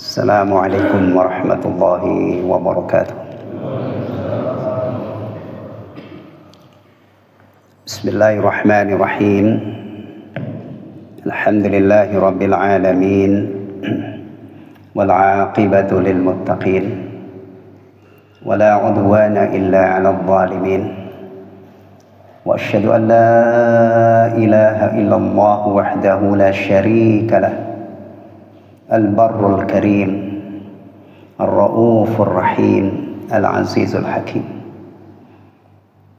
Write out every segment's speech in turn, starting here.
Assalamualaikum warahmatullahi wabarakatuh. Bismillahirrahmanirrahim. Alhamdulillahi rabbil alamin. Wal aqibatu lil muttaqin. Wala udwana illa 'alal zalimin. Wa asyhadu an la ilaha illallah wahdahu la syarika lah. Al-Barrul Karim, Ar-Ra'ufur Rahim, Al-Azizul Hakim.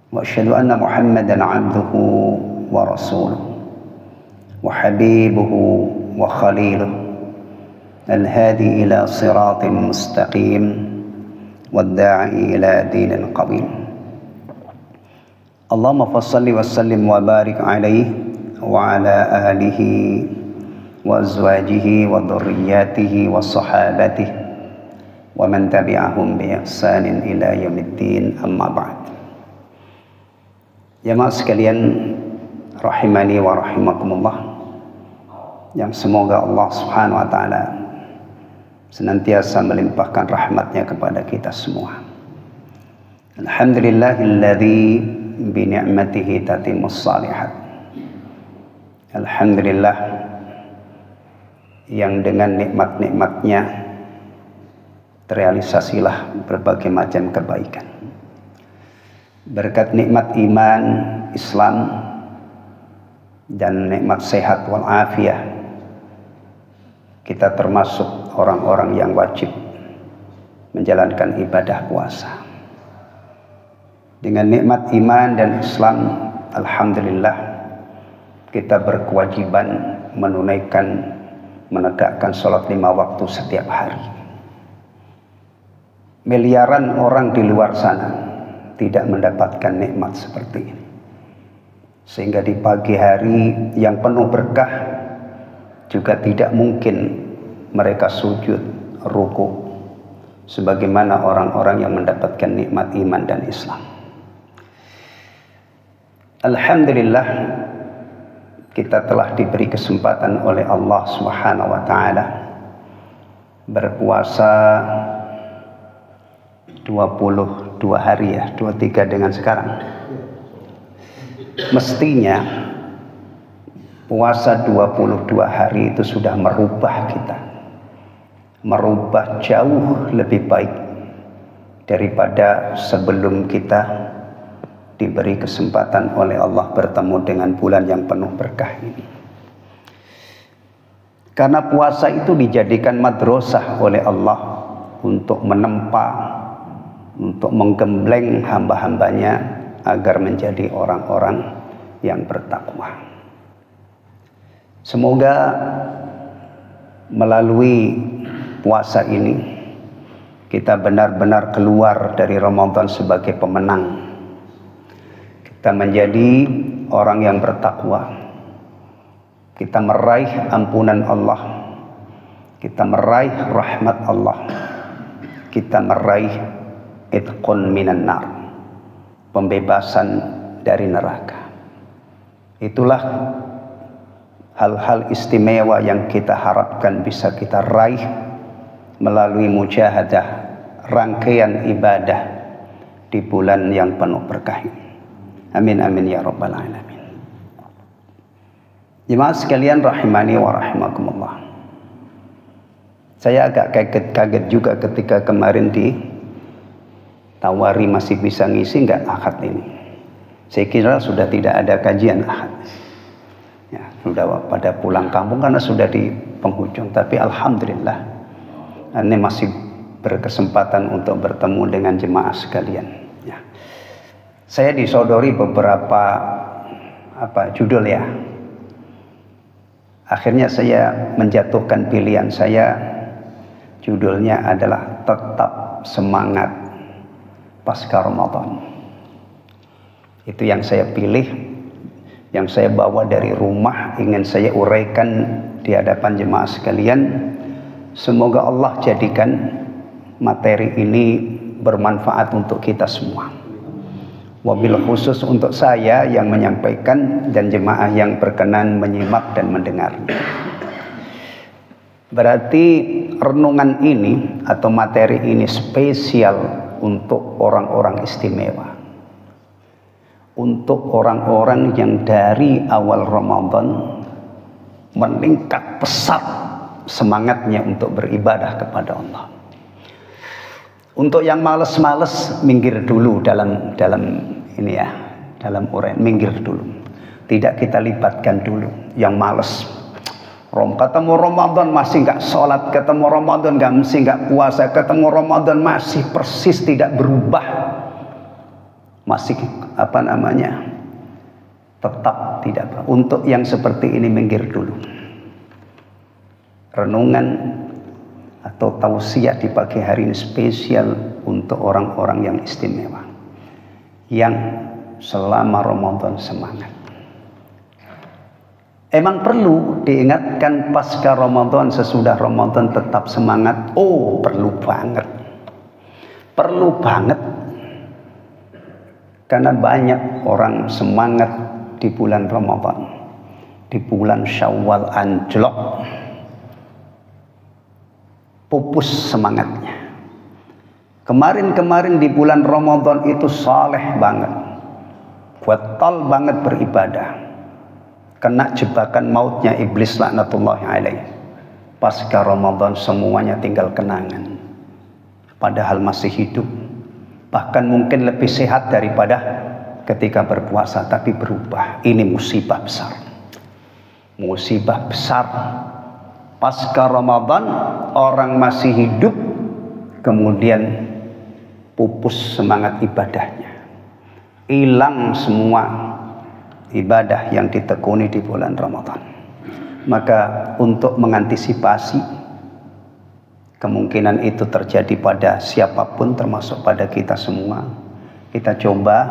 Wa asyhadu anna Muhammadan 'abduhu wa rasuluhu wa habibuhu wa khaliluhu al-hadi ila siratin mustaqim wad-da'i ila dinin qawim. Allahumma fassalli wa sallim wa barik alaihi wa ala alihi wa azwajihi wa dhurriyyatihi wa sahabatihi wa man tabi'ahum bi ihsanin ila yaumiddin, amma ba'd. Jamaah sekalian rahimani wa rahimakumullah, yang semoga Allah Subhanahu wa taala senantiasa melimpahkan rahmatnya kepada kita semua. Alhamdulillahilladzi bi ni'matihi tatimmus shalihat. Alhamdulillah yang dengan nikmat-nikmatnya terrealisasilah berbagai macam kebaikan. Berkat nikmat iman, Islam, dan nikmat sehat wal afiyah, kita termasuk orang-orang yang wajib menjalankan ibadah puasa. Dengan nikmat iman dan Islam, alhamdulillah, kita berkewajiban menegakkan sholat 5 waktu setiap hari. Miliaran orang di luar sana tidak mendapatkan nikmat seperti ini, sehingga di pagi hari yang penuh berkah juga tidak mungkin mereka sujud, ruku sebagaimana orang-orang yang mendapatkan nikmat iman dan Islam. Alhamdulillah, kita telah diberi kesempatan oleh Allah Subhanahu wa taala berpuasa 22 hari ya, 23 dengan sekarang. Mestinya puasa 22 hari itu sudah merubah kita, merubah jauh lebih baik daripada sebelum kita diberi kesempatan oleh Allah bertemu dengan bulan yang penuh berkah ini. Karena puasa itu dijadikan madrasah oleh Allah untuk menempa, untuk menggembleng hamba-hambanya agar menjadi orang-orang yang bertakwa. Semoga melalui puasa ini kita benar-benar keluar dari Ramadan sebagai pemenang. Kita menjadi orang yang bertakwa. Kita meraih ampunan Allah. Kita meraih rahmat Allah. Kita meraih itqun minan nar, pembebasan dari neraka. Itulah hal-hal istimewa yang kita harapkan bisa kita raih melalui mujahadah, rangkaian ibadah di bulan yang penuh berkah ini. Amin amin ya rabbal alamin. Jemaah sekalian rahimani wa rahimakumullah. Saya agak kaget juga ketika kemarin ditawari masih bisa ngisi nggak Ahad ini. Saya kira sudah tidak ada kajian Ahad. Ya, sudah pada pulang kampung karena sudah di penghujung. Tapi alhamdulillah ini masih berkesempatan untuk bertemu dengan jemaah sekalian. Ya. Saya disodori beberapa judul ya. Akhirnya saya menjatuhkan pilihan saya. Judulnya adalah Tetap Semangat Pasca Ramadan. Itu yang saya pilih, yang saya bawa dari rumah, ingin saya uraikan di hadapan jemaah sekalian. Semoga Allah jadikan materi ini bermanfaat untuk kita semua. Wabil khusus untuk saya yang menyampaikan dan jemaah yang berkenan menyimak dan mendengar. Berarti renungan ini atau materi ini spesial untuk orang-orang istimewa. Untuk orang-orang yang dari awal Ramadan meningkat pesat semangatnya untuk beribadah kepada Allah. Untuk yang males-males minggir dulu dalam ini ya, dalam uraian minggir dulu. Tidak kita libatkan dulu yang males. Ketemu Ramadan masih nggak sholat, ketemu Ramadan masih nggak puasa, ketemu Ramadan masih persis tidak berubah, masih tetap tidak berubah. Untuk yang seperti ini minggir dulu. Renungan atau tausiah di pagi hari ini spesial untuk orang-orang yang istimewa, yang selama Ramadan semangat. Emang perlu diingatkan pasca Ramadan, sesudah Ramadan tetap semangat? Oh, perlu banget. Perlu banget. Karena banyak orang semangat di bulan Ramadan. Di bulan Syawal anjlok. Pupus semangatnya. Kemarin-kemarin di bulan Ramadan itu saleh banget. Batal banget beribadah. Kena jebakan mautnya iblis laknatullahi alaih. Pasca Ramadan semuanya tinggal kenangan. Padahal masih hidup. Bahkan mungkin lebih sehat daripada ketika berpuasa, tapi berubah. Ini musibah besar. Musibah besar. Pasca Ramadan orang masih hidup, kemudian pupus semangat ibadahnya. Hilang semua ibadah yang ditekuni di bulan Ramadan. Maka untuk mengantisipasi kemungkinan itu terjadi pada siapapun termasuk pada kita semua, kita coba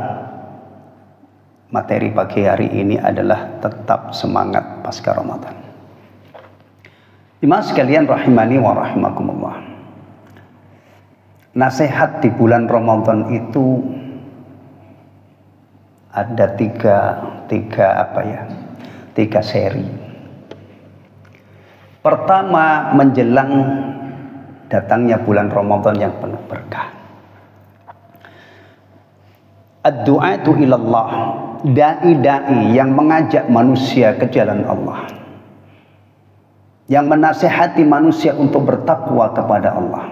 materi pagi hari ini adalah tetap semangat pasca Ramadan. Jemaah sekalian rahimani wa rahimakumullah. Nasihat di bulan Ramadan itu ada tiga seri. Pertama, menjelang datangnya bulan Ramadan yang penuh berkah. Ad-du'atu ilallah, dai-dai yang mengajak manusia ke jalan Allah, yang menasihati manusia untuk bertakwa kepada Allah,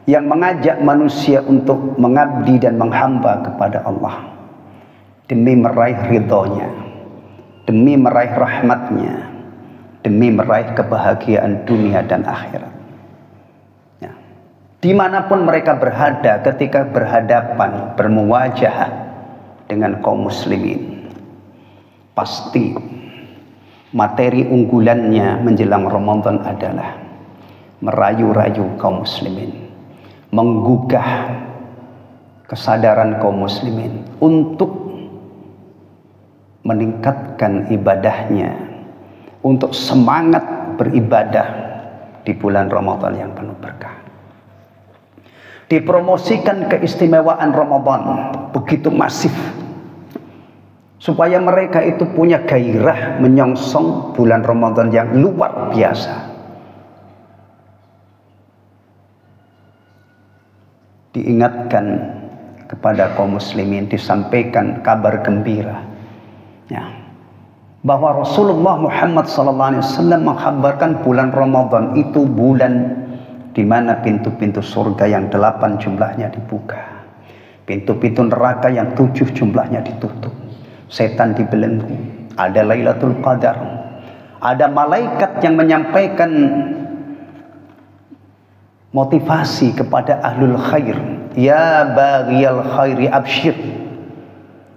yang mengajak manusia untuk mengabdi dan menghamba kepada Allah demi meraih ridhonya, demi meraih rahmatnya, demi meraih kebahagiaan dunia dan akhirat. Ya. Dimanapun mereka berada, ketika berhadapan, bermuwajahah dengan kaum muslimin, pasti materi unggulannya menjelang Ramadan adalah merayu-rayu kaum muslimin, menggugah kesadaran kaum muslimin untuk meningkatkan ibadahnya, untuk semangat beribadah di bulan Ramadan yang penuh berkah. Dipromosikan keistimewaan Ramadan begitu masif, supaya mereka itu punya gairah menyongsong bulan Ramadan yang luar biasa. Diingatkan kepada kaum muslimin, disampaikan kabar gembira, ya, bahwa Rasulullah Muhammad SAW mengkhabarkan bulan Ramadan itu bulan di mana pintu-pintu surga yang 8 jumlahnya dibuka, pintu-pintu neraka yang 7 jumlahnya ditutup, setan dibelenggu, ada Lailatul Qadar, ada malaikat yang menyampaikan motivasi kepada ahlul khair, ya baghiyal khairi absyir,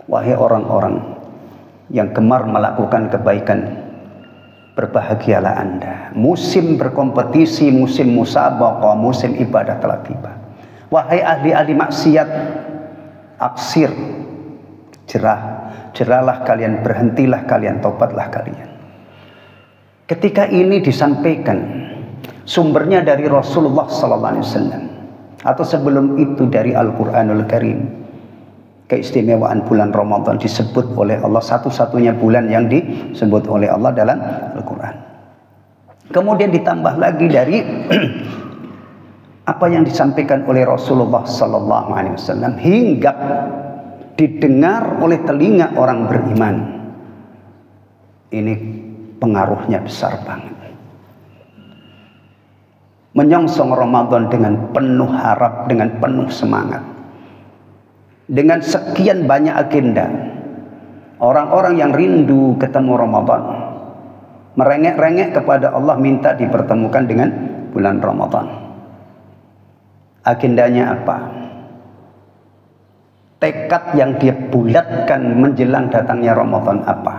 wahai orang-orang yang gemar melakukan kebaikan, berbahagialah Anda. Musim berkompetisi, musim musabaqah, musim ibadah telah tiba. Wahai ahli-ahli maksiat, aksir, jerahlah kalian, berhentilah kalian, tobatlah kalian. Ketika ini disampaikan, sumbernya dari Rasulullah SAW, atau sebelum itu dari Al-Quranul Karim. Keistimewaan bulan Ramadan disebut oleh Allah, satu-satunya bulan yang disebut oleh Allah dalam Al-Quran. Kemudian ditambah lagi dari apa yang disampaikan oleh Rasulullah sallallahu alaihi wasallam hingga didengar oleh telinga orang beriman. Ini pengaruhnya besar banget. Menyongsong Ramadan dengan penuh harap, dengan penuh semangat. Dengan sekian banyak agenda. Orang-orang yang rindu ketemu Ramadan, merengek-rengek kepada Allah minta dipertemukan dengan bulan Ramadan. Agendanya apa? Tekad yang dia bulatkan menjelang datangnya Ramadan apa?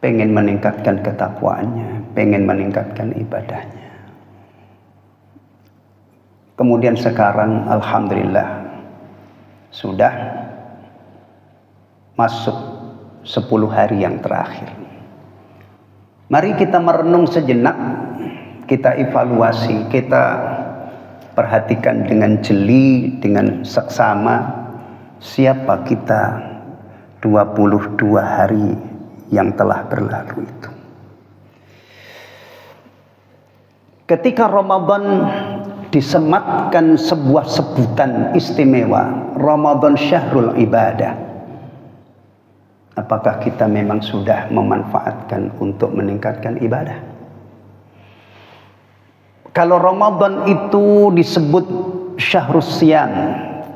Pengen meningkatkan ketakwaannya, pengen meningkatkan ibadahnya. Kemudian sekarang alhamdulillah sudah masuk 10 hari yang terakhir. Mari kita merenung sejenak, kita evaluasi, kita perhatikan dengan jeli, dengan seksama siapa kita 22 hari yang telah berlalu itu. Ketika Ramadan disematkan sebuah sebutan istimewa, Ramadan syahrul ibadah. Apakah kita memang sudah memanfaatkan untuk meningkatkan ibadah? Kalau Ramadan itu disebut syahrus siyam,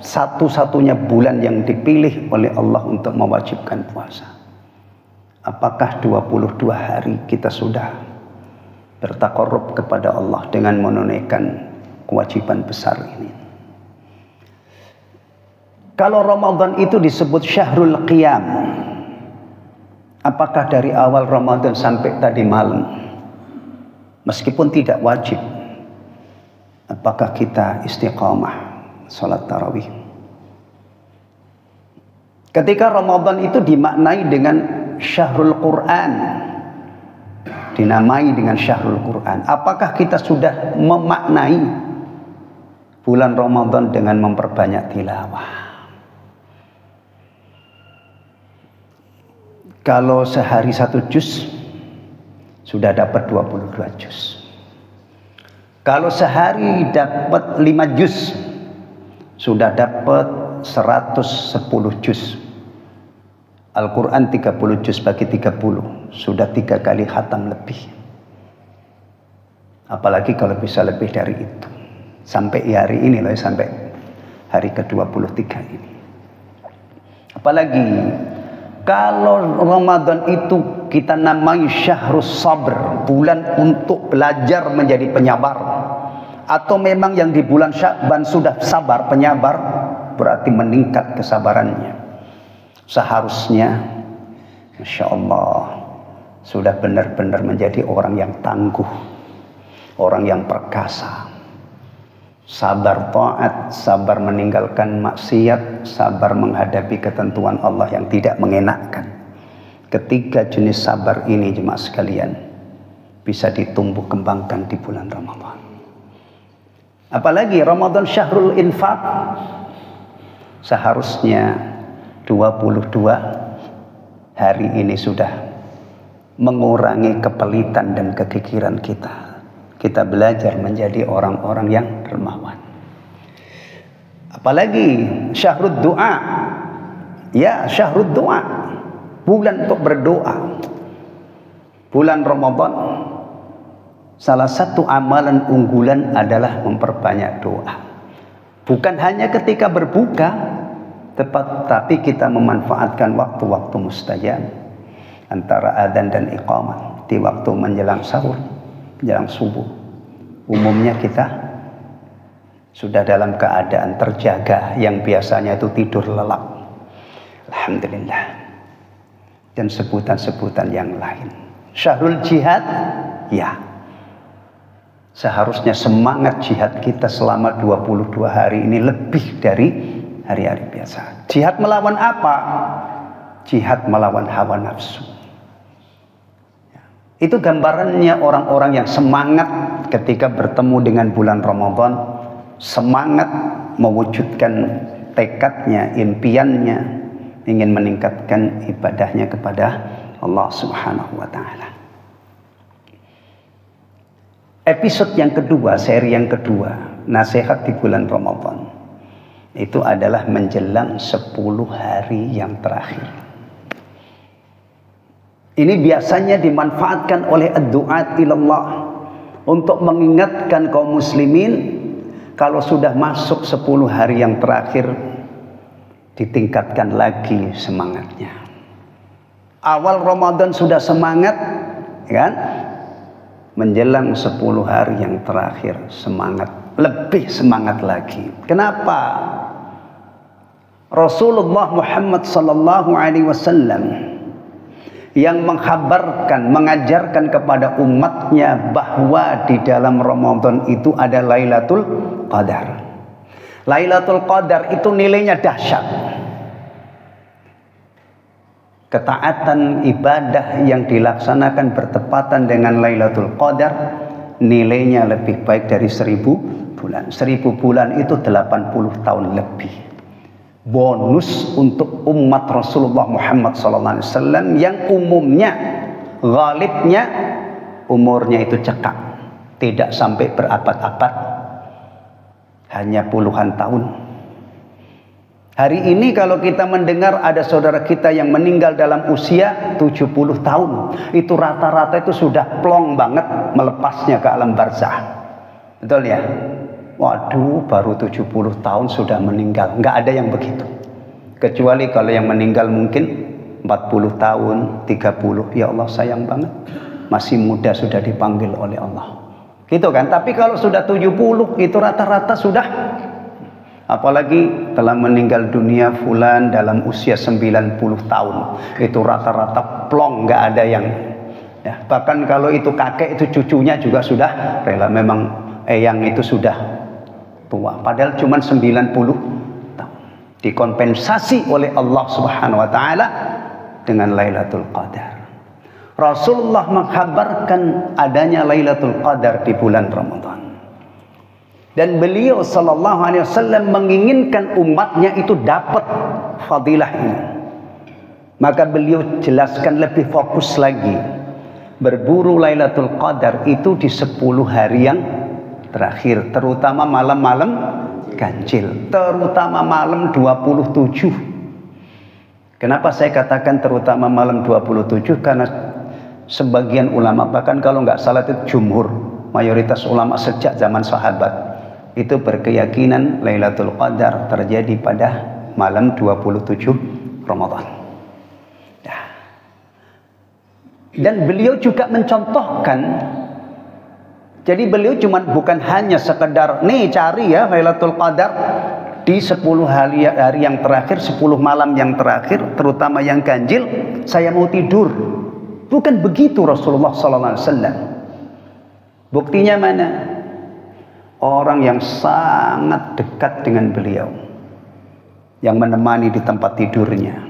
satu-satunya bulan yang dipilih oleh Allah untuk mewajibkan puasa. Apakah 22 hari kita sudah bertaqarrub kepada Allah dengan menunaikan kewajiban besar ini? Kalau Ramadan itu disebut syahrul qiyam, apakah dari awal Ramadan sampai tadi malam, meskipun tidak wajib, apakah kita istiqamah salat tarawih? Ketika Ramadan itu dimaknai dengan syahrul Quran, dinamai dengan syahrul Quran, apakah kita sudah memaknai bulan Ramadan dengan memperbanyak tilawah? Kalau sehari 1 juz sudah dapat 22 juz. Kalau sehari dapat 5 juz sudah dapat 110 juz. Al-Quran 30 juz bagi 30 sudah 3 kali khatam lebih. Apalagi kalau bisa lebih dari itu. Sampai hari ini loh, sampai hari ke-23 ini. Apalagi kalau Ramadan itu kita namai syahrus sabr, bulan untuk belajar menjadi penyabar. Atau memang yang di bulan Sya'ban sudah sabar, penyabar, berarti meningkat kesabarannya. Seharusnya Masya Allah sudah benar-benar menjadi orang yang tangguh, orang yang perkasa, sabar taat, sabar meninggalkan maksiat, sabar menghadapi ketentuan Allah yang tidak mengenakkan. Ketiga jenis sabar ini jemaah sekalian bisa ditumbuh kembangkan di bulan Ramadan. Apalagi Ramadan syahrul infaq, seharusnya 22 hari ini sudah mengurangi kepelitan dan kekikiran kita. Kita belajar menjadi orang-orang yang dermawan. Apalagi syahrud doa. Ya, syahrud doa. Bulan untuk berdoa. Bulan Ramadan, salah satu amalan unggulan adalah memperbanyak doa. Bukan hanya ketika berbuka, tapi kita memanfaatkan waktu-waktu mustajab antara adzan dan iqamah, di waktu menjelang sahur, menjelang subuh. Umumnya kita sudah dalam keadaan terjaga, yang biasanya itu tidur lelap. Alhamdulillah. Dan sebutan-sebutan yang lain. Syahrul jihad, ya. Seharusnya semangat jihad kita selama 22 hari ini lebih dari hari-hari biasa. Jihad melawan apa? Jihad melawan hawa nafsu. Itu gambarannya orang-orang yang semangat ketika bertemu dengan bulan Ramadan, semangat mewujudkan tekadnya, impiannya, ingin meningkatkan ibadahnya kepada Allah Subhanahu wa Ta'ala. episode yang kedua, seri yang kedua, nasihat di bulan Ramadan, itu adalah menjelang 10 hari yang terakhir. Ini biasanya dimanfaatkan oleh ad-du'at ilallah untuk mengingatkan kaum muslimin kalau sudah masuk 10 hari yang terakhir, ditingkatkan lagi semangatnya. Awal Ramadan sudah semangat, kan? Menjelang 10 hari yang terakhir semangat, lebih semangat lagi. Kenapa? Rasulullah Muhammad sallallahu alaihi wasallam yang mengkhabarkan, mengajarkan kepada umatnya bahwa di dalam Ramadan itu ada Lailatul Qadar. Lailatul Qadar itu nilainya dahsyat. Ketaatan ibadah yang dilaksanakan bertepatan dengan Lailatul Qadar nilainya lebih baik dari 1000 bulan. 1000 bulan itu 80 tahun lebih. Bonus untuk umat Rasulullah Muhammad SAW yang umumnya, ghalibnya umurnya itu cekak, tidak sampai berabad-abad, hanya puluhan tahun. Hari ini kalau kita mendengar ada saudara kita yang meninggal dalam usia 70 tahun, itu rata-rata itu sudah plong banget melepasnya ke alam barzah. Betul ya? Waduh, baru 70 tahun sudah meninggal. Nggak ada yang begitu. Kecuali kalau yang meninggal mungkin 40 tahun, 30. Ya Allah, sayang banget. Masih muda sudah dipanggil oleh Allah. Gitu kan? Tapi kalau sudah 70, itu rata-rata sudah. Apalagi telah meninggal dunia fulan dalam usia 90 tahun. Itu rata-rata plong, nggak ada yang. Ya, bahkan kalau itu kakek, itu cucunya juga sudah rela. Memang eyang itu sudah tua. Padahal cuma 90 tahun. Dikompensasi oleh Allah Subhanahu wa taala dengan Lailatul Qadar. Rasulullah mengkhabarkan adanya Lailatul Qadar di bulan Ramadan. Dan beliau sallallahu alaihi wasallam menginginkan umatnya itu dapat fadilah ini. Maka beliau jelaskan lebih fokus lagi. Berburu Lailatul Qadar itu di 10 hari yang terakhir, terutama malam-malam ganjil, terutama malam 27. Kenapa saya katakan terutama malam 27? Karena sebagian ulama, bahkan kalau nggak salah itu jumhur, mayoritas ulama sejak zaman sahabat, itu berkeyakinan Lailatul Qadar terjadi pada malam 27 Ramadan. Dan beliau juga mencontohkan. Jadi beliau bukan hanya sekedar nih cari ya Lailatul Qadar di 10 hari yang terakhir, 10 malam yang terakhir, terutama yang ganjil, saya mau tidur. Bukan begitu Rasulullah SAW. Buktinya mana? Orang yang sangat dekat dengan beliau, yang menemani di tempat tidurnya,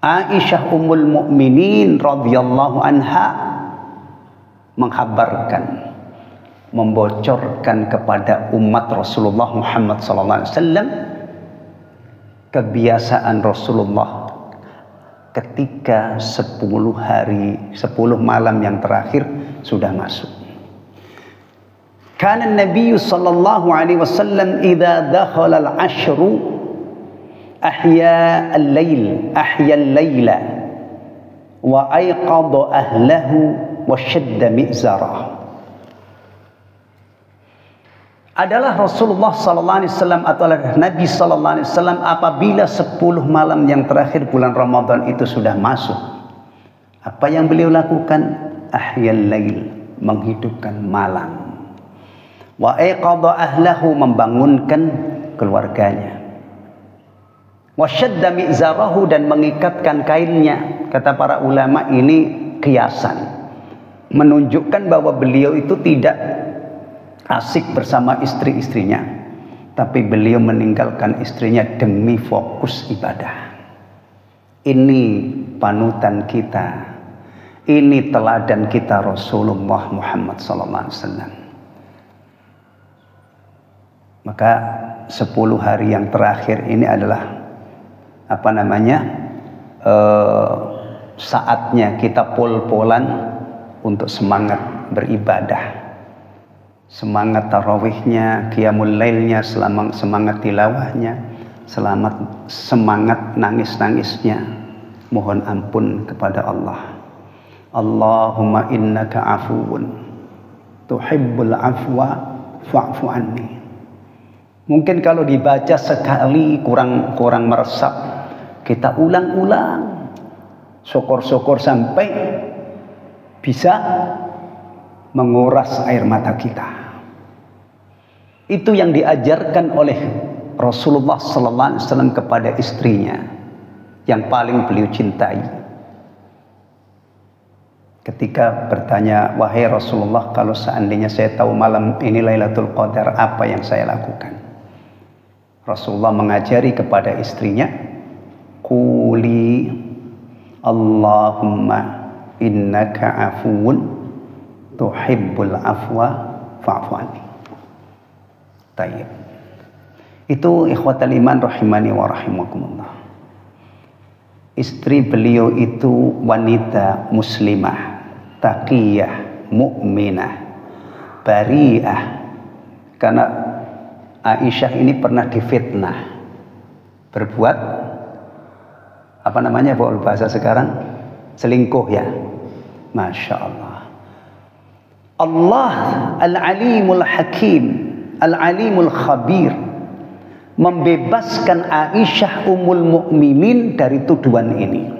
Aisyah Ummul Mukminin radhiyallahu anha, mengkhabarkan, membocorkan kepada umat Rasulullah Muhammad SAW kebiasaan Rasulullah ketika 10 malam yang terakhir sudah masuk. Kana Nabi sallallahu alaihi wasallam idza dakhala al-ashru ahya al-laila wa ayqadha ahlahu wa shadda mi'zarah. Adalah Rasulullah sallallahu alaihi wasallam atau Nabi sallallahu alaihi wasallam apabila 10 malam yang terakhir bulan Ramadan itu sudah masuk, apa yang beliau lakukan? Ahyal lail, menghidupkan malam. Wa ayqadha ahlahu, membangunkan keluarganya. Wa shadda mi'zarahu, dan mengikatkan kainnya. Kata para ulama, ini kiasan, menunjukkan bahwa beliau itu tidak asik bersama istri-istrinya, tapi beliau meninggalkan istrinya demi fokus ibadah. Ini panutan kita, ini teladan kita Rasulullah Muhammad SAW. Maka 10 hari yang terakhir ini adalah saatnya kita pol-polan untuk semangat beribadah. semangat tarawihnya, qiyamul lailnya, semangat tilawahnya, semangat nangis-nangisnya. Mohon ampun kepada Allah. Allahumma innaka afuwun tuhibbul afwa fa'fu anni. Mungkin kalau dibaca sekali kurang meresap, kita ulang-ulang, syukur-syukur sampai bisa menguras air mata kita. Itu yang diajarkan oleh Rasulullah sallallahu alaihi wasallam kepada istrinya yang paling beliau cintai. Ketika bertanya, wahai Rasulullah, kalau seandainya saya tahu malam ini Lailatul Qadar, apa yang saya lakukan? Rasulullah mengajari kepada istrinya, quli Allahumma innaka afuwun tuhibbul afwa fa'fu anni. Tayyib. Itu ikhwatal iman rahimani wa rahimakumullah. Istri beliau itu wanita muslimah, taqiyah, mukminah, bari'ah. Karena Aisyah ini pernah difitnah, berbuat apa namanya kalau bahasa sekarang, selingkuh ya. Masya Allah. Allah al-alimul hakim, al-alimul khabir, membebaskan Aisyah ummul mukminin dari tuduhan ini.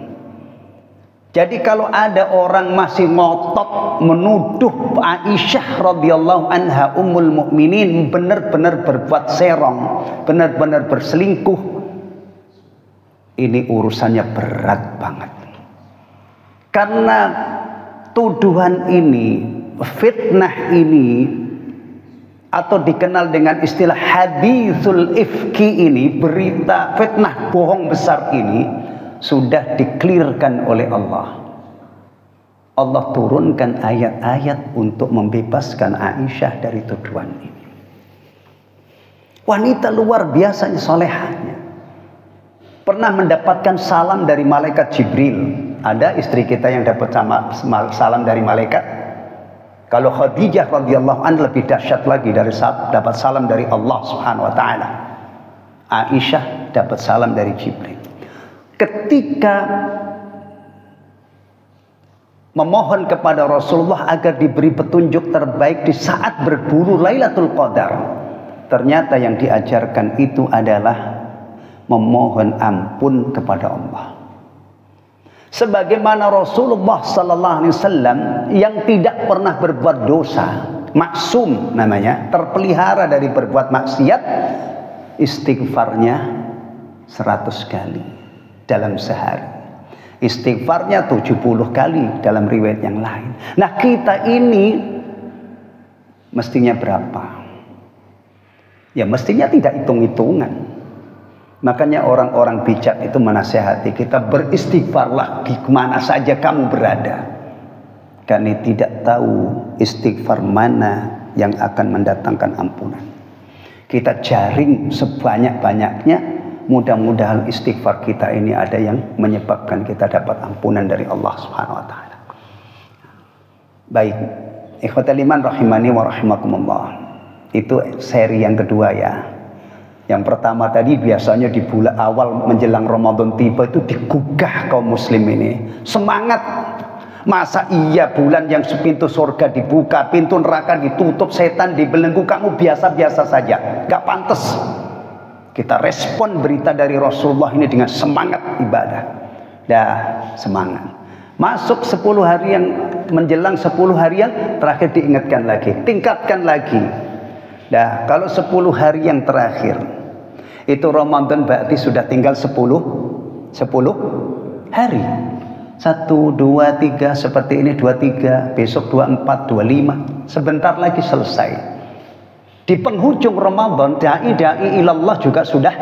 Jadi kalau ada orang masih ngotot menuduh Aisyah radhiyallahu anha ummul mukminin benar-benar berbuat serong, benar-benar berselingkuh, ini urusannya berat banget. Karena tuduhan ini, fitnah ini, atau dikenal dengan istilah haditsul ifki ini, berita fitnah bohong besar ini, sudah diklirkan oleh Allah. Allah turunkan ayat-ayat untuk membebaskan Aisyah dari tuduhan ini. Wanita luar biasanya solehahnya. Pernah mendapatkan salam dari malaikat Jibril. Ada istri kita yang dapat salam dari malaikat. Kalau Khadijah radhiyallahu anha lebih dahsyat lagi, dari dapat salam dari Allah Subhanahu wa taala. Aisyah dapat salam dari Jibril. Ketika memohon kepada Rasulullah agar diberi petunjuk terbaik di saat berburu Lailatul Qadar, ternyata yang diajarkan itu adalah memohon ampun kepada Allah. Sebagaimana Rasulullah sallallahu alaihi wasallam yang tidak pernah berbuat dosa, maksum namanya, terpelihara dari berbuat maksiat, istighfarnya 100 kali dalam sehari. Istighfarnya 70 kali dalam riwayat yang lain. Nah, kita ini mestinya berapa? Ya mestinya tidak hitung-hitungan. Makanya orang-orang bijak itu menasihati kita, beristighfarlah di mana saja kamu berada. Karena tidak tahu istighfar mana yang akan mendatangkan ampunan. Kita jaring sebanyak-banyaknya, mudah-mudahan istighfar kita ini ada yang menyebabkan kita dapat ampunan dari Allah Subhanahu wa taala. Baik, ikhwatal iman rahimani wa rahimakumullah. Itu seri yang kedua ya. Yang pertama tadi biasanya di bulan awal menjelang Ramadan tiba itu digugah kaum muslim ini. Semangat. Masa iya bulan yang pintu surga dibuka, pintu neraka ditutup, setan dibelenggu, kamu biasa-biasa saja. Gak pantas. Kita respon berita dari Rasulullah ini dengan semangat ibadah. Dah semangat. Masuk 10 hari yang menjelang 10 hari yang terakhir diingatkan lagi, tingkatkan lagi. Dah kalau 10 hari yang terakhir itu Ramadan berarti sudah tinggal 10 hari. 1, 2, 3 seperti ini, 23, besok 24, 25, sebentar lagi selesai. Di penghujung Ramadan, dai-dai ilallah juga sudah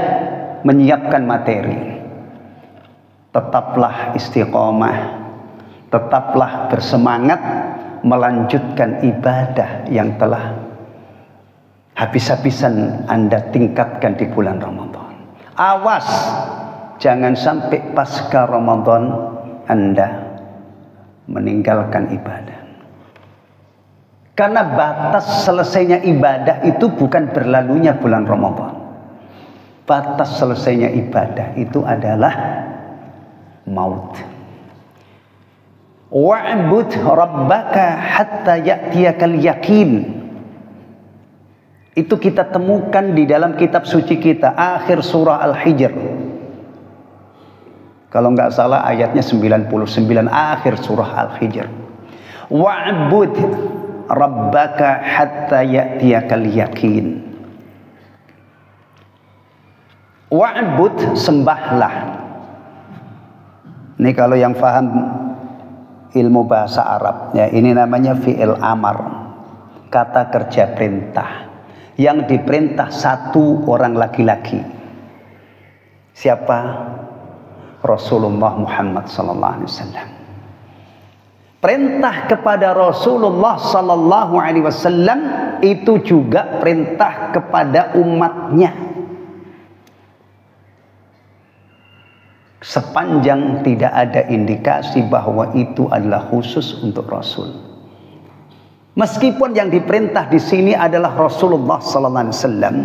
menyiapkan materi. Tetaplah istiqomah, tetaplah bersemangat melanjutkan ibadah yang telah habis-habisan Anda tingkatkan di bulan Ramadan. Awas, jangan sampai pasca Ramadan Anda meninggalkan ibadah. Karena batas selesainya ibadah itu bukan berlalunya bulan Ramadan. Batas selesainya ibadah itu adalah maut. Wa'bud rabbaka hatta ya'tiyakal yakin. Itu kita temukan di dalam kitab suci kita, akhir surah Al-Hijr. Kalau nggak salah ayatnya 99, akhir surah Al-Hijr. Wa'bud rabbaka hatta ya'tiyakal yakin. Wa'bud, sembahlah. Ini kalau yang paham ilmu bahasa Arab, ya, ini namanya fi'il amar, kata kerja perintah. Yang diperintah satu orang laki-laki. Siapa? Rasulullah Muhammad sallallahu alaihi wasallam. Perintah kepada Rasulullah sallallahu alaihi wasallam itu juga perintah kepada umatnya. Sepanjang tidak ada indikasi bahwa itu adalah khusus untuk Rasul. Meskipun yang diperintah di sini adalah Rasulullah sallallahu alaihi wasallam,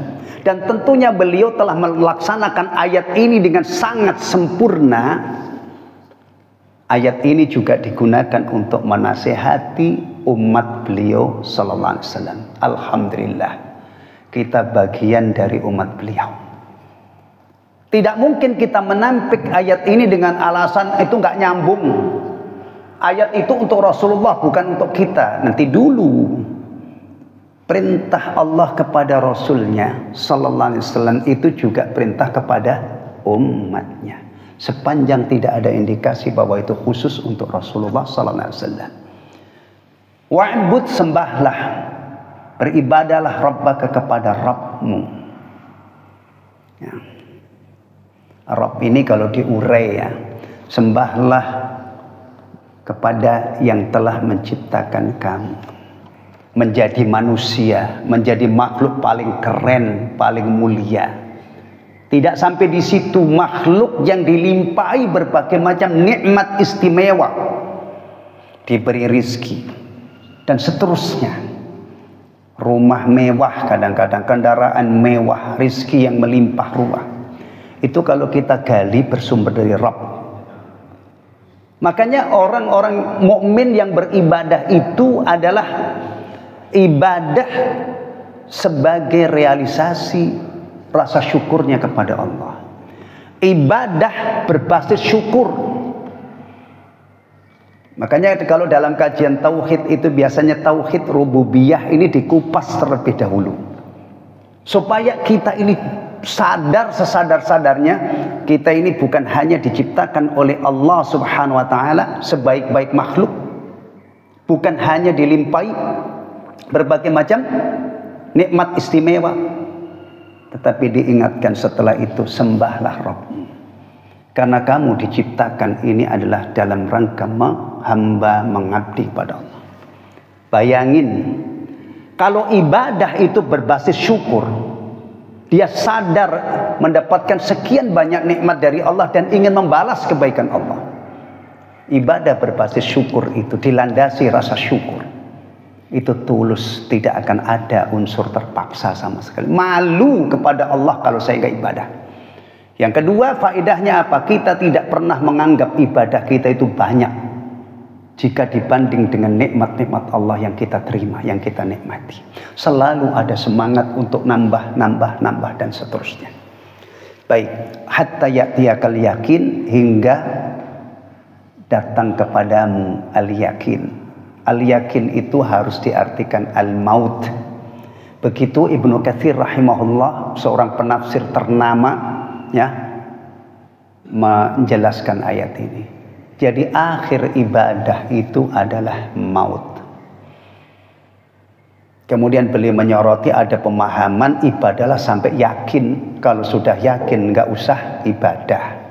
dan tentunya beliau telah melaksanakan ayat ini dengan sangat sempurna. Ayat ini juga digunakan untuk menasehati umat beliau sallallahu alaihi wasallam. Alhamdulillah, kita bagian dari umat beliau. Tidak mungkin kita menampik ayat ini dengan alasan itu nggak nyambung. Ayat itu untuk Rasulullah, bukan untuk kita. Nanti dulu. Perintah Allah kepada Rasulnya sallallahu alaihi wasallam itu juga perintah kepada umatnya. Sepanjang tidak ada indikasi bahwa itu khusus untuk Rasulullah sallallahu alaihi wasallam. Wa'bud, sembahlah, beribadalah rabbaka kepada Rabbmu. Ya. Rabb ini kalau diurai, ya, sembahlah kepada yang telah menciptakan kamu, menjadi manusia, menjadi makhluk paling keren, paling mulia. Tidak sampai di situ, makhluk yang dilimpahi berbagai macam nikmat istimewa, diberi rizki dan seterusnya. Rumah mewah, kadang-kadang kendaraan mewah, rizki yang melimpah ruah. Itu kalau kita gali bersumber dari Rabb. Makanya orang-orang mukmin yang beribadah itu adalah ibadah sebagai realisasi rasa syukurnya kepada Allah. Ibadah berbasis syukur. Makanya kalau dalam kajian tauhid itu biasanya tauhid rububiyah ini dikupas terlebih dahulu, supaya kita ini sadar sesadar-sadarnya kita ini bukan hanya diciptakan oleh Allah Subhanahu wa taala sebaik-baik makhluk, bukan hanya dilimpahi berbagai macam nikmat istimewa, tetapi diingatkan setelah itu, sembahlah Rabbmu. Karena kamu diciptakan ini adalah dalam rangka hamba mengabdi pada Allah. Bayangin, kalau ibadah itu berbasis syukur, dia sadar mendapatkan sekian banyak nikmat dari Allah dan ingin membalas kebaikan Allah. Ibadah berbasis syukur itu dilandasi rasa syukur. Itu tulus, tidak akan ada unsur terpaksa sama sekali. Malu kepada Allah kalau saya nggak ibadah. Yang kedua, faedahnya apa? Kita tidak pernah menganggap ibadah kita itu banyak jika dibanding dengan nikmat-nikmat Allah yang kita terima, yang kita nikmati. Selalu ada semangat untuk nambah, dan seterusnya. Baik, hatta ya'tiyakal yakin, hingga datang kepadamu al-yakin. Al-yakin itu harus diartikan al-maut. Begitu Ibnu Katsir rahimahullah, seorang penafsir ternama, ya, menjelaskan ayat ini. Jadi akhir ibadah itu adalah maut. Kemudian beliau menyoroti ada pemahaman ibadahlah sampai yakin. Kalau sudah yakin nggak usah ibadah.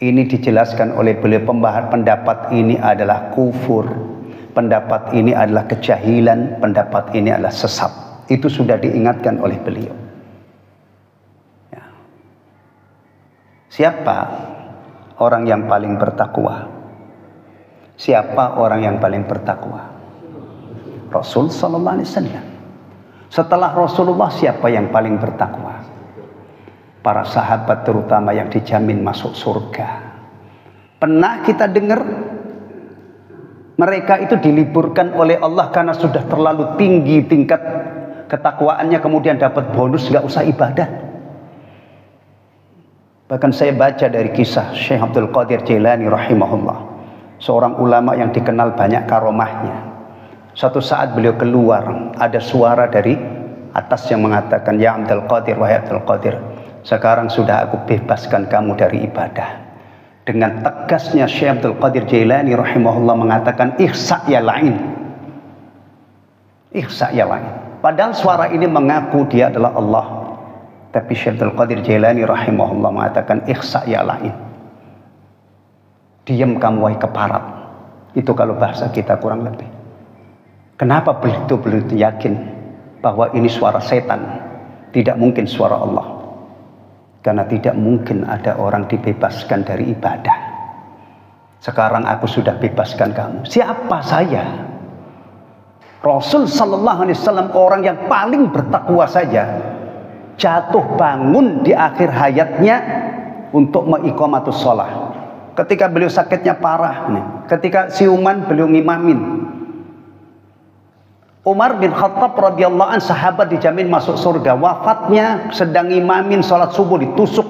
Ini dijelaskan oleh beliau, pendapat ini adalah kufur, pendapat ini adalah kejahilan, pendapat ini adalah sesat. Itu sudah diingatkan oleh beliau. Ya. Siapa orang yang paling bertakwa? Siapa orang yang paling bertakwa? Rasul sallallahu alaihi wasallam. Setelah Rasulullah siapa yang paling bertakwa? Para sahabat terutama yang dijamin masuk surga. Pernah kita dengar mereka itu diliburkan oleh Allah karena sudah terlalu tinggi tingkat ketakwaannya, kemudian dapat bonus nggak usah ibadah? Bahkan saya baca dari kisah Syekh Abdul Qadir Jailani rahimahullah, seorang ulama yang dikenal banyak karomahnya. Suatu saat beliau keluar, ada suara dari atas yang mengatakan, "Ya Abdul Qadir, wahai Abdul Qadir, sekarang sudah aku bebaskan kamu dari ibadah." Dengan tegasnya Syekh Abdul Qadir Jailani rahimahullah mengatakan, "Ihsa ya lain." Ihsa ya lain. Padahal suara ini mengaku dia adalah Allah. Tapi Syekh Abdul Qadir Jailani rahimahullah mengatakan, "Ihsa ya lain." Diam kamu wahai keparat. Itu kalau bahasa kita kurang lebih. Kenapa begitu yakin bahwa ini suara setan? Tidak mungkin suara Allah. Karena tidak mungkin ada orang dibebaskan dari ibadah. Sekarang aku sudah bebaskan kamu. Siapa saya? Rasul sallallahu alaihi wasallam, orang yang paling bertakwa saja, jatuh bangun di akhir hayatnya untuk mengiqamatus shalah. Ketika beliau sakitnya parah, ketika siuman beliau ngimamin. Umar bin Khattab radhiyallahu an, sahabat dijamin masuk surga, wafatnya sedang imamin sholat subuh ditusuk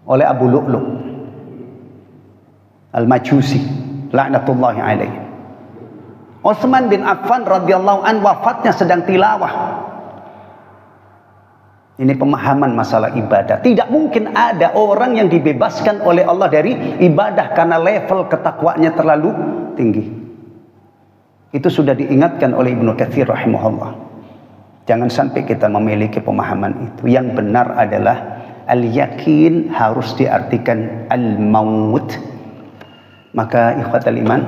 oleh Abu Lu'lu' Al-Majusi laknatullahi alaihi. Utsman bin Affan radhiyallahu an, wafatnya sedang tilawah. Ini pemahaman masalah ibadah. Tidak mungkin ada orang yang dibebaskan oleh Allah dari ibadah karena level ketakwaannya terlalu tinggi. Itu sudah diingatkan oleh Ibnu Katsir rahimahullah. Jangan sampai kita memiliki pemahaman itu. Yang benar adalah al-yakin harus diartikan al-maut. Maka ikhwatal iman,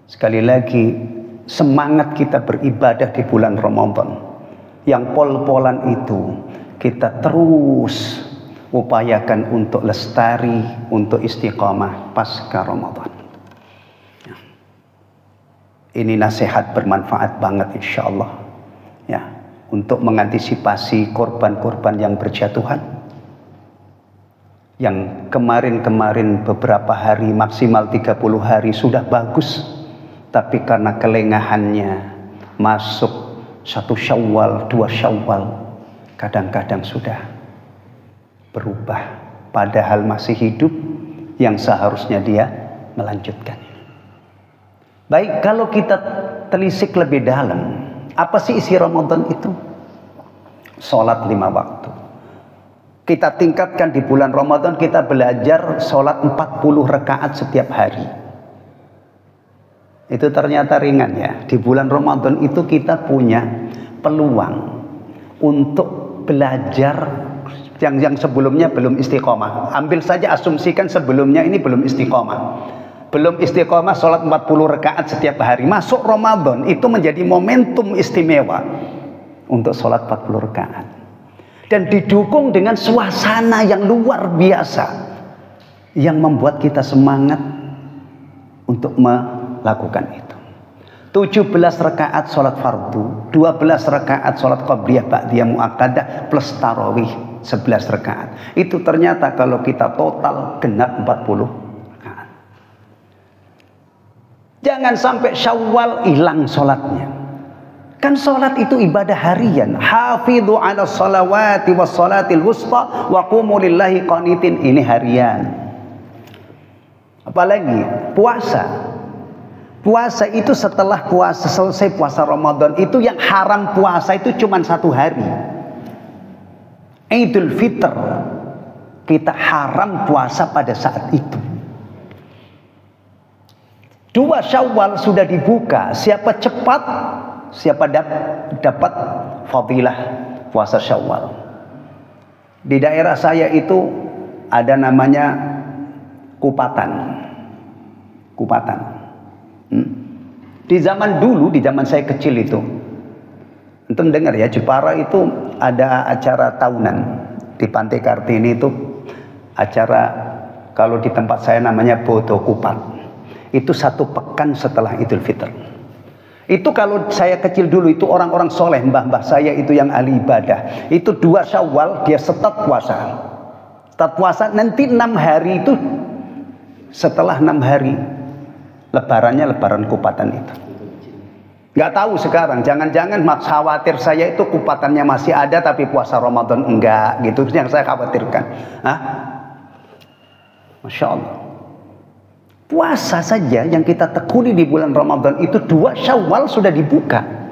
sekali lagi semangat kita beribadah di bulan Ramadan. Yang pol-polan itu kita terus upayakan untuk lestari, untuk istiqamah pasca Ramadan. Ini nasihat bermanfaat banget insyaallah ya, untuk mengantisipasi korban-korban yang berjatuhan, yang kemarin-kemarin beberapa hari, maksimal 30 hari sudah bagus, tapi karena kelengahannya masuk 1 Syawal, 2 Syawal, kadang-kadang sudah berubah, padahal masih hidup yang seharusnya dia melanjutkan. Baik, kalau kita telisik lebih dalam, apa sih isi Ramadan itu? Sholat 5 waktu. Kita tingkatkan di bulan Ramadan, kita belajar sholat 40 rakaat setiap hari. Itu ternyata ringan ya. Di bulan Ramadan itu kita punya peluang untuk belajar yang sebelumnya belum istiqomah. Ambil saja, asumsikan sebelumnya ini belum istiqomah. Belum istiqomah sholat 40 rakaat setiap hari. Masuk Ramadan itu menjadi momentum istimewa untuk sholat 40 rakaat. Dan didukung dengan suasana yang luar biasa, yang membuat kita semangat untuk melakukan itu. 17 rakaat sholat fardu, 12 rakaat sholat qabliyah ba'diyah muakkadah, plus tarawih 11 rakaat. Itu ternyata kalau kita total genap 40. Jangan sampai Syawal hilang sholatnya. Kan sholat itu ibadah harian. Hafidhu ala salawati was salatil wusta wa qumu lillahi qanitin. Ini harian. Apalagi puasa. Puasa itu setelah puasa, selesai puasa Ramadan itu yang haram puasa itu cuma 1 hari. Idul Fitr. Kita haram puasa pada saat itu. 2 Syawal sudah dibuka. Siapa cepat, siapa dapat fadilah puasa Syawal. Di daerah saya itu ada namanya Kupatan. Di zaman dulu, di zaman saya kecil itu, antum dengar ya, Jepara itu ada acara tahunan di Pantai Kartini itu, acara kalau di tempat saya namanya Bodo Kupat. Itu 1 pekan setelah Idul Fitr. Itu kalau saya kecil dulu itu orang-orang soleh, mbah-mbah saya itu yang ahli ibadah. Itu 2 Syawal dia setat puasa. Setat puasa nanti 6 hari itu, setelah 6 hari lebarannya lebaran kupatan itu. Nggak tahu sekarang, jangan-jangan khawatir saya itu kupatannya masih ada tapi puasa Ramadan enggak gitu, yang saya khawatirkan. Hah? Masya Allah. Puasa saja yang kita tekuni di bulan Ramadan itu 2 Syawal sudah dibuka.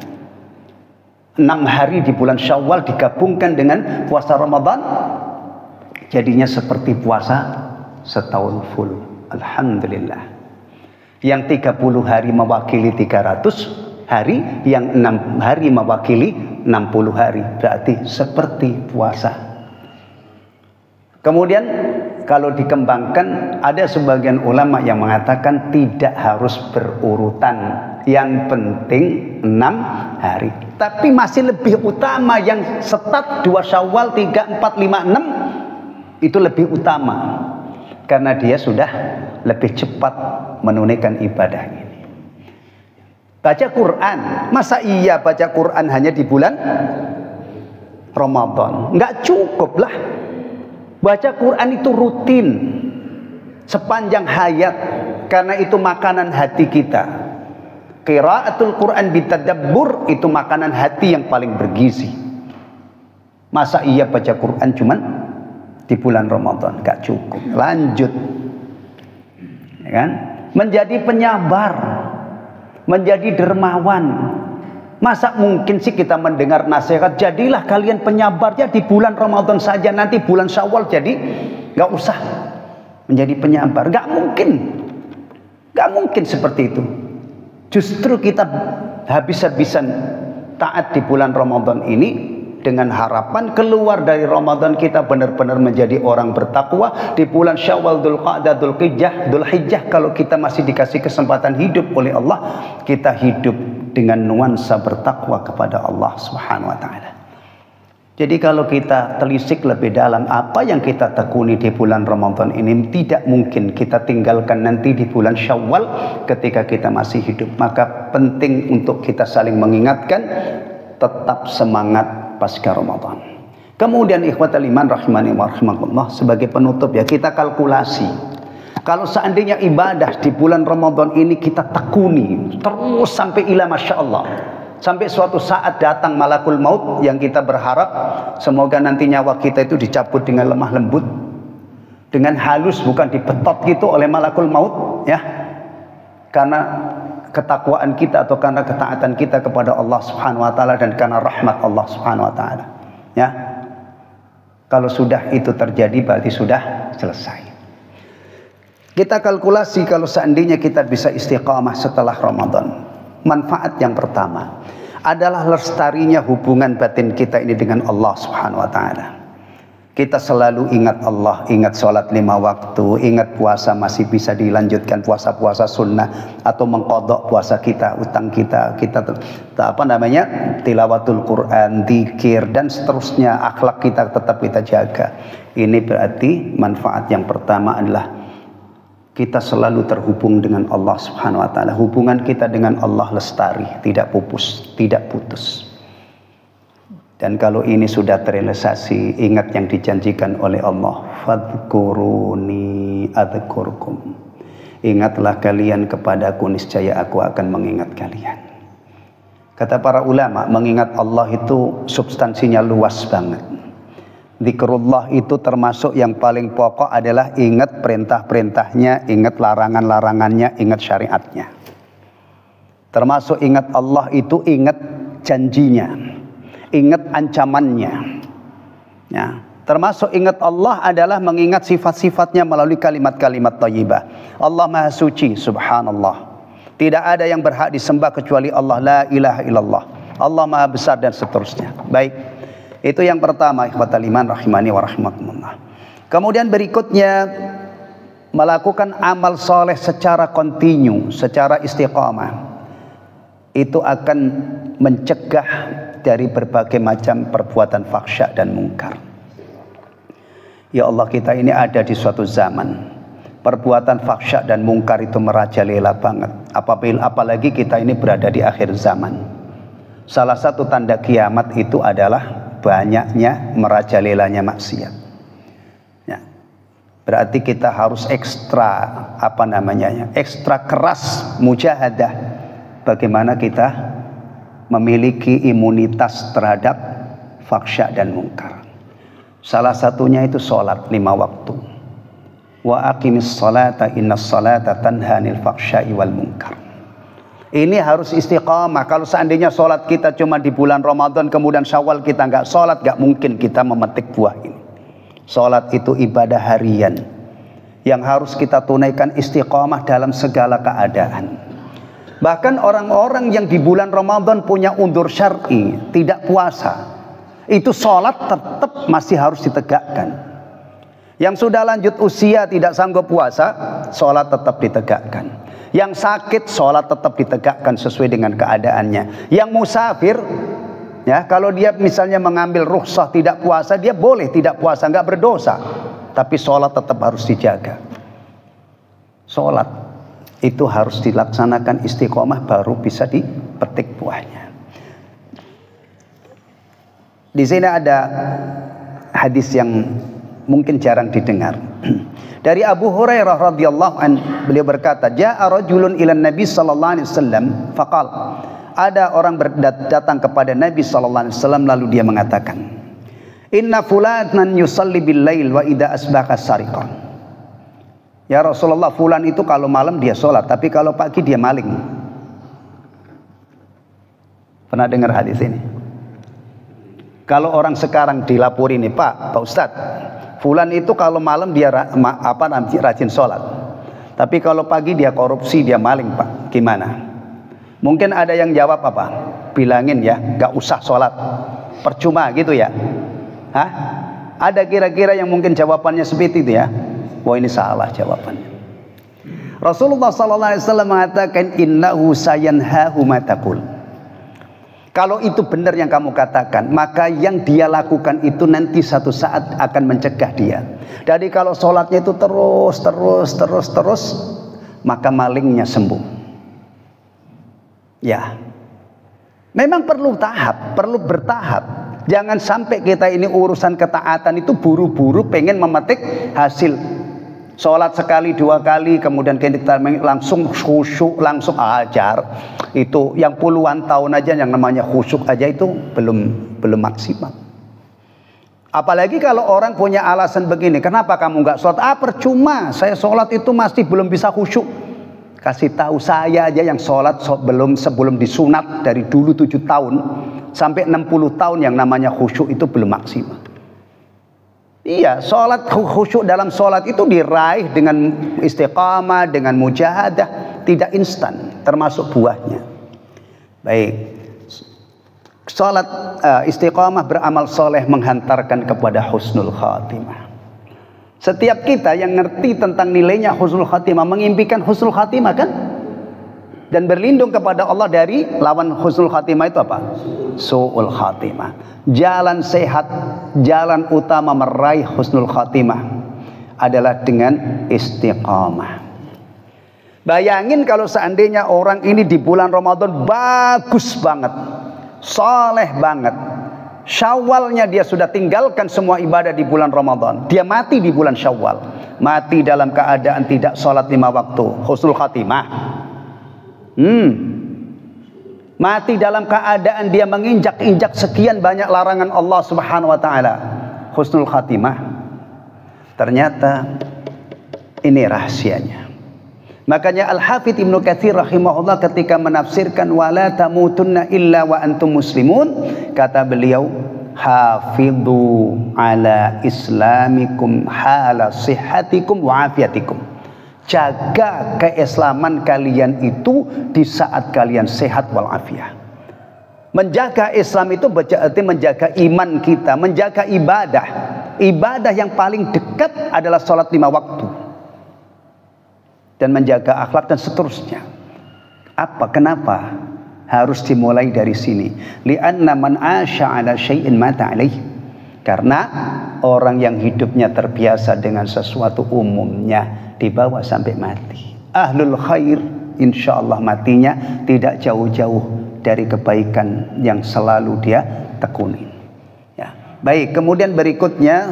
6 hari di bulan Syawal digabungkan dengan puasa Ramadan, jadinya seperti puasa setahun full. Alhamdulillah. Yang 30 hari mewakili 300 hari, yang 6 hari mewakili 60 hari. Berarti seperti puasa. Kemudian kalau dikembangkan, ada sebagian ulama yang mengatakan tidak harus berurutan. Yang penting 6 hari. Tapi masih lebih utama yang setat 2 Syawal 3, 4, 5, 6. Itu lebih utama. Karena dia sudah lebih cepat menunaikan ibadah ini. Baca Quran. Masa iya baca Quran hanya di bulan Ramadan? Nggak cukup lah. Baca Quran itu rutin sepanjang hayat, karena itu makanan hati kita. Qiraatul Quran bitadabbur itu makanan hati yang paling bergizi. Masa iya baca Quran cuman di bulan Ramadan? Gak cukup. Lanjut, ya kan? Menjadi penyabar, menjadi dermawan. Masa mungkin sih kita mendengar nasihat, jadilah kalian penyabar ya di bulan Ramadan saja, nanti bulan Syawal jadi gak usah menjadi penyabar. Gak mungkin seperti itu. Justru kita habis-habisan taat di bulan Ramadan ini dengan harapan keluar dari Ramadan kita benar-benar menjadi orang bertakwa. Di bulan Syawal, Dzulqa'dah, Dzulhijjah, kalau kita masih dikasih kesempatan hidup oleh Allah, kita hidup dengan nuansa bertakwa kepada Allah Subhanahu wa taala. Jadi kalau kita telisik lebih dalam apa yang kita tekuni di bulan Ramadan ini, tidak mungkin kita tinggalkan nanti di bulan Syawal ketika kita masih hidup. Maka penting untuk kita saling mengingatkan, tetap semangat pasca Ramadan. Kemudian ikhwatal iman rahimani wa rahimakumullah, sebagai penutup ya, kita kalkulasi. Kalau seandainya ibadah di bulan Ramadan ini kita tekuni terus sampai ila masya Allah, sampai suatu saat datang malakul maut yang kita berharap semoga nanti nyawa kita itu dicabut dengan lemah lembut, dengan halus, bukan dibetot gitu oleh malakul maut ya, karena ketakwaan kita atau karena ketaatan kita kepada Allah Subhanahu wa taala dan karena rahmat Allah Subhanahu wa taala ya. Kalau sudah itu terjadi berarti sudah selesai. Kita kalkulasi kalau seandainya kita bisa istiqamah setelah Ramadan. Manfaat yang pertama adalah lestarinya hubungan batin kita ini dengan Allah Subhanahu wa taala. Kita selalu ingat Allah, ingat sholat 5 waktu, ingat puasa masih bisa dilanjutkan, puasa-puasa sunnah, atau mengqadha puasa kita, utang kita tilawatul Quran, zikir dan seterusnya, akhlak kita tetap kita jaga. Ini berarti manfaat yang pertama adalah kita selalu terhubung dengan Allah Subhanahu wa taala. Hubungan kita dengan Allah lestari, tidak pupus, tidak putus. Dan kalau ini sudah terrealisasi, ingat yang dijanjikan oleh Allah, fadhkuruni adzkurkum. Ingatlah kalian kepadaku, niscaya aku akan mengingat kalian. Kata para ulama, mengingat Allah itu substansinya luas banget. Zikrullah itu termasuk yang paling pokok adalah ingat perintah-perintahnya, ingat larangan-larangannya, ingat syariatnya. Termasuk ingat Allah itu ingat janjinya, ingat ancamannya ya. Termasuk ingat Allah adalah mengingat sifat-sifatnya melalui kalimat-kalimat thayyibah. Allah Maha Suci, subhanallah, tidak ada yang berhak disembah kecuali Allah, la ilaha illallah, Allah Maha Besar, dan seterusnya. Baik, itu yang pertama, ikhwatal iman rahimani wa rahimakumullah. Kemudian berikutnya, melakukan amal soleh secara kontinu, secara istiqamah. Itu akan mencegah dari berbagai macam perbuatan fahsya dan mungkar. Ya Allah, kita ini ada di suatu zaman perbuatan fahsya dan mungkar itu merajalela banget. Apalagi kita ini berada di akhir zaman. Salah satu tanda kiamat itu adalah banyaknya merajalelanya maksiat. Ya. Berarti kita harus ekstra ekstra keras mujahadah. Bagaimana kita memiliki imunitas terhadap fahsya dan mungkar. Salah satunya itu sholat 5 waktu. Wa aqimis sholata innas sholata tanha 'anil fahsya'i wal munkar. Ini harus istiqamah. Kalau seandainya sholat kita cuma di bulan Ramadan kemudian Syawal kita nggak sholat, nggak mungkin kita memetik buah ini. Sholat itu ibadah harian yang harus kita tunaikan istiqamah dalam segala keadaan. Bahkan orang-orang yang di bulan Ramadan punya undur syar'i, tidak puasa, itu sholat tetap masih harus ditegakkan. Yang sudah lanjut usia tidak sanggup puasa, sholat tetap ditegakkan. Yang sakit, sholat tetap ditegakkan sesuai dengan keadaannya. Yang musafir, ya, kalau dia misalnya mengambil rukhsah tidak puasa, dia boleh tidak puasa, nggak berdosa. Tapi sholat tetap harus dijaga. Sholat itu harus dilaksanakan istiqomah, baru bisa dipetik buahnya. Di sini ada hadis yang mungkin jarang didengar. Dari Abu Hurairah radhiyallahu an, beliau berkata, "Ja'a rajulun ila Nabi sallallahu alaihi wasallam faqal." Ada orang datang kepada Nabi sallallahu alaihi wasallam lalu dia mengatakan, "Inna fulanan yusalli bil lail wa idza asbaha sariqah." Ya Rasulullah, fulan itu kalau malam dia sholat, tapi kalau pagi dia maling. Pernah dengar hadis ini? Kalau orang sekarang dilapori nih, Pak Ustadz, fulan itu kalau malam dia rajin sholat, tapi kalau pagi dia korupsi, dia maling, Pak. Gimana? Mungkin ada yang jawab apa? Bilangin ya, gak usah sholat, percuma gitu ya. Hah? Ada kira-kira yang mungkin jawabannya seperti itu ya? Wah, ini salah jawabannya. Rasulullah SAW mengatakan, innahu sayanhahu ma taqul. Kalau itu benar yang kamu katakan, maka yang dia lakukan itu nanti satu saat akan mencegah dia. Jadi kalau sholatnya itu terus, maka malingnya sembuh. Ya, memang perlu bertahap. Jangan sampai kita ini urusan ketaatan itu buru-buru pengen memetik hasil. Sholat sekali, 2 kali, kemudian kita langsung khusyuk, langsung ajar. Itu yang puluhan tahun aja yang namanya khusyuk aja itu belum maksimal. Apalagi kalau orang punya alasan begini, kenapa kamu nggak sholat? Percuma, saya sholat itu masih belum bisa khusyuk. Kasih tahu saya aja yang sholat sebelum disunat dari dulu 7 tahun sampai 60 tahun yang namanya khusyuk itu belum maksimal. Iya, sholat, khusyuk dalam sholat itu diraih dengan istiqamah, dengan mujahadah, tidak instan, termasuk buahnya. Baik, sholat istiqamah beramal soleh menghantarkan kepada husnul khatimah. Setiap kita yang ngerti tentang nilainya husnul khatimah mengimpikan husnul khatimah kan? Dan berlindung kepada Allah dari lawan husnul khatimah itu apa? Su'ul khatimah. Jalan sehat, jalan utama meraih husnul khatimah adalah dengan istiqamah. Bayangin kalau seandainya orang ini di bulan Ramadan bagus banget, soleh banget, Syawalnya dia sudah tinggalkan semua ibadah di bulan Ramadan, dia mati di bulan Syawal, mati dalam keadaan tidak sholat 5 waktu, husnul khatimah. Mati dalam keadaan dia menginjak-injak sekian banyak larangan Allah Subhanahu wa taala, husnul khatimah. Ternyata ini rahasianya. Makanya Al-Hafidz Ibnu Katsir rahimahullah ketika menafsirkan wala tamutunna illa wa antum muslimun, kata beliau, hafidhu ala islamikum hala sihhatikum wa afiyatikum. Jaga keislaman kalian itu di saat kalian sehat walafiat. Menjaga Islam itu berarti menjaga iman kita, menjaga ibadah. Ibadah yang paling dekat adalah sholat 5 waktu. Dan menjaga akhlak dan seterusnya. Kenapa harus dimulai dari sini? Li'anna man 'asha 'ala syai'in mata 'alaihi. Karena orang yang hidupnya terbiasa dengan sesuatu umumnya dibawa sampai mati. Ahlul khair insya Allah matinya tidak jauh-jauh dari kebaikan yang selalu dia tekuni. Ya. Baik, kemudian berikutnya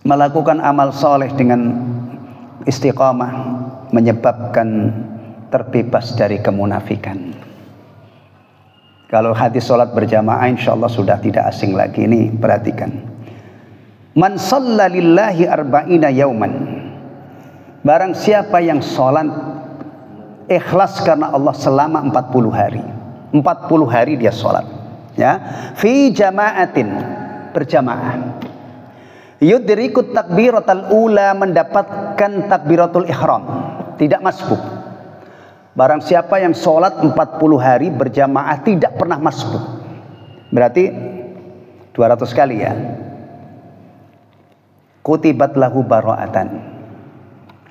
melakukan amal soleh dengan istiqamah menyebabkan terbebas dari kemunafikan. Kalau hadis sholat berjamaah insya Allah sudah tidak asing lagi. Ini perhatikan. Man shalla lillahi arba'ina yauman. Barang siapa yang sholat ikhlas karena Allah selama 40 hari. 40 hari dia sholat. Ya. Fi jama'atin, berjamaah. Yudrikut takbiratul ula, mendapatkan takbiratul ihram, tidak masbuk. Barang siapa yang sholat 40 hari berjamaah tidak pernah masbuk, berarti 200 kali ya. Kutibat lahu bara'atan,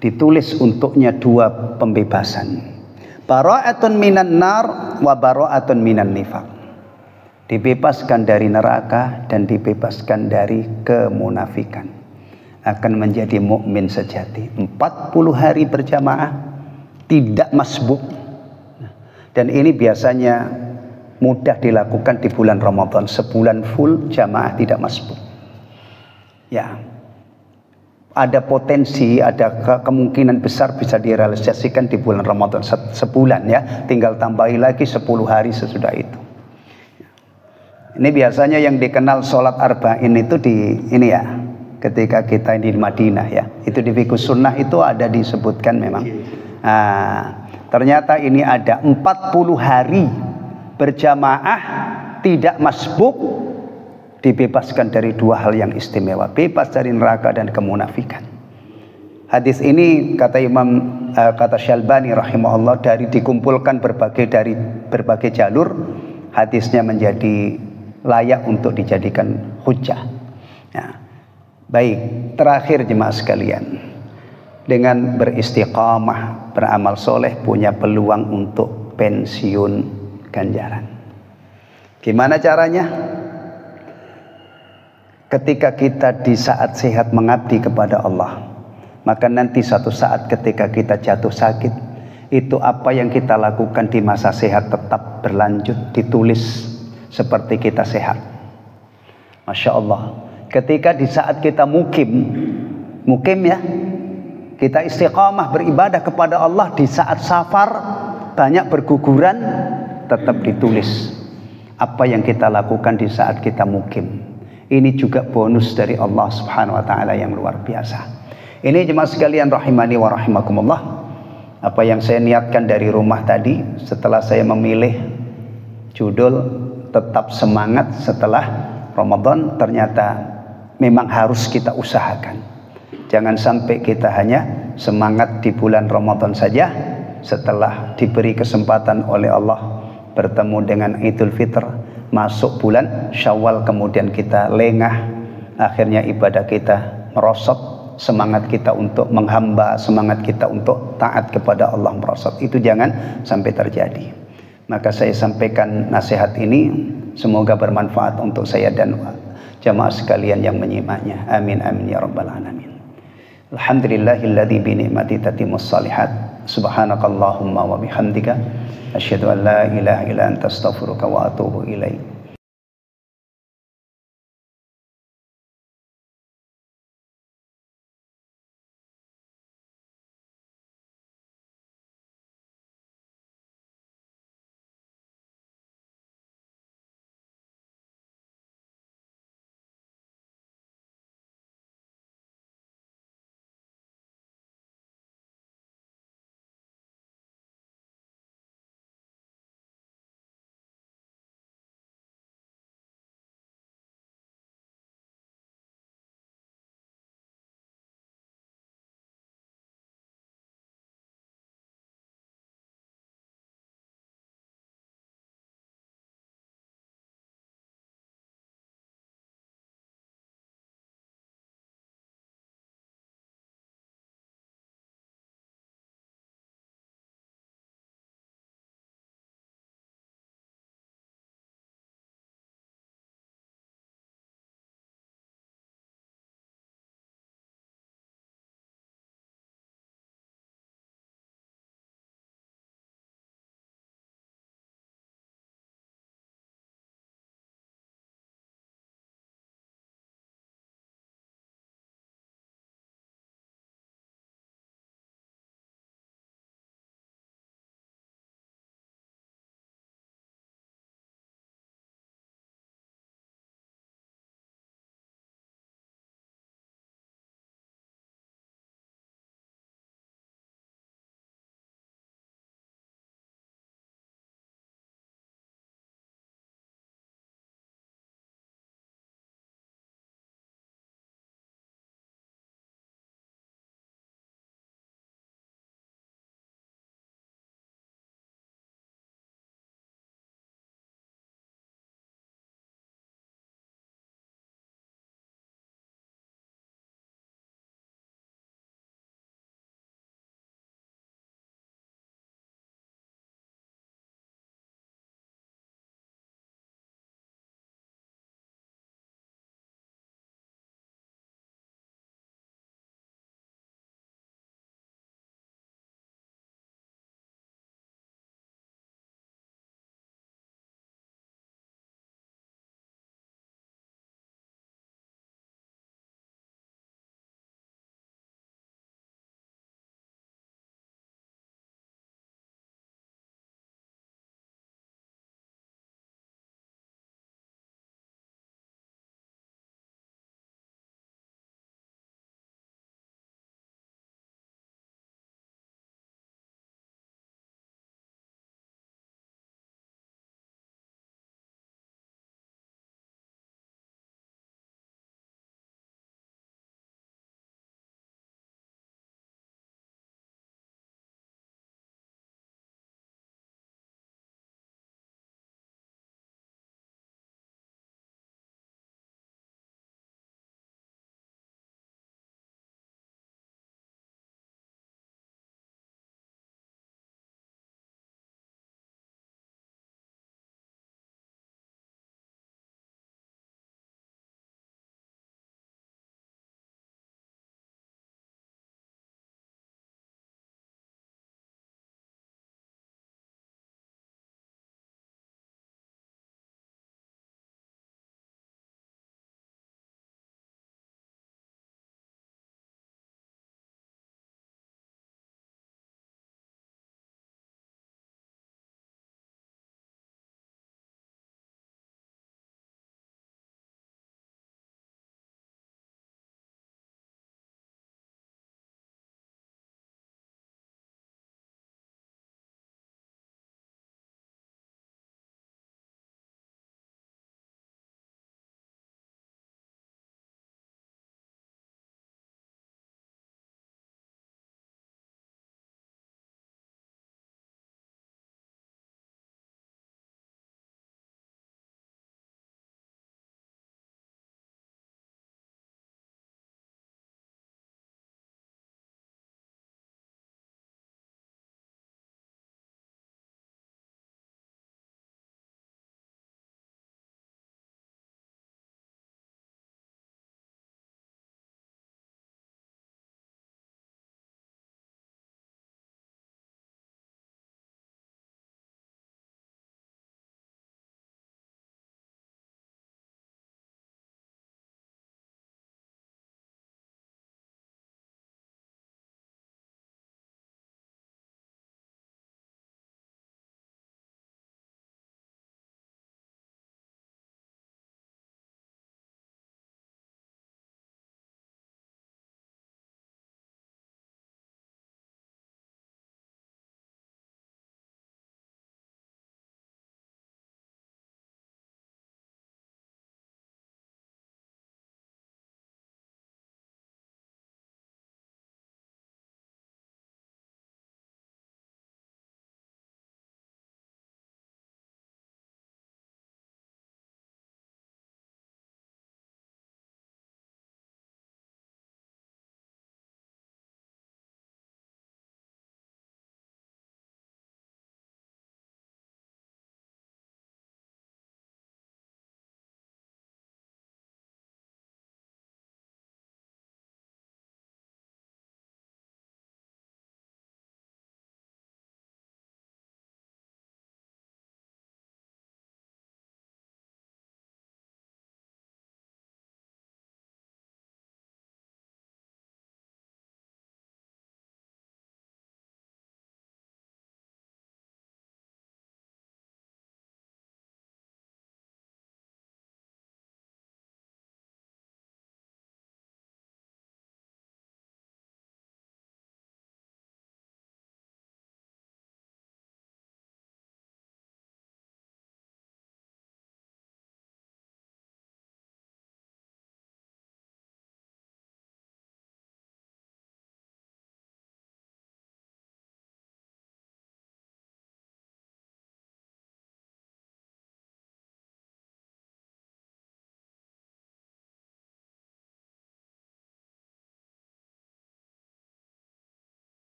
ditulis untuknya 2 pembebasan. Bara'atun minan nar wa bara'atun minan nifaq, dibebaskan dari neraka dan dibebaskan dari kemunafikan. Akan menjadi mukmin sejati. 40 hari berjamaah tidak masbuk. Dan ini biasanya mudah dilakukan di bulan Ramadan. Sebulan full jamaah tidak masbuk. Ya, ada potensi, ada kemungkinan besar bisa direalisasikan di bulan Ramadan sebulan ya. Tinggal tambahi lagi 10 hari sesudah itu. Ini biasanya yang dikenal sholat arba'in itu di ini ya, ketika kita di Madinah ya, itu di Fiqhus Sunnah itu ada disebutkan memang. Nah, ternyata ini ada 40 hari berjamaah tidak masbuk, dibebaskan dari 2 hal yang istimewa, bebas dari neraka dan kemunafikan. Hadis ini kata kata Syalbani rahimahullah dikumpulkan dari berbagai jalur, hadisnya menjadi layak untuk dijadikan hujjah. Nah, baik, terakhir jemaah sekalian, dengan beristiqamah beramal soleh punya peluang untuk pensiun ganjaran. Gimana caranya? Ketika kita di saat sehat mengabdi kepada Allah, maka nanti suatu saat ketika kita jatuh sakit, itu apa yang kita lakukan di masa sehat tetap berlanjut, ditulis seperti kita sehat. Masya Allah. Ketika di saat kita mukim ya, kita istiqamah beribadah kepada Allah, di saat safar banyak berguguran, tetap ditulis apa yang kita lakukan di saat kita mukim. Ini juga bonus dari Allah Subhanahu wa taala yang luar biasa. Ini jemaah sekalian rahimani wa rahimakumullah, apa yang saya niatkan dari rumah tadi setelah saya memilih judul tetap semangat setelah Ramadan, ternyata memang harus kita usahakan. Jangan sampai kita hanya semangat di bulan Ramadan saja, setelah diberi kesempatan oleh Allah bertemu dengan Idul Fitr, masuk bulan Syawal kemudian kita lengah, akhirnya ibadah kita merosot, semangat kita untuk menghamba, semangat kita untuk taat kepada Allah merosot. Itu jangan sampai terjadi. Maka saya sampaikan nasihat ini, semoga bermanfaat untuk saya dan jamaah sekalian yang menyimaknya. Amin amin ya rabbal alamin. Alhamdulillahilladzi bi ni'mati tatimmus shalihat. Subhanakallahumma wa bihamdika asyhadu an la ilaha illa anta astaghfiruka wa atubu ilaik.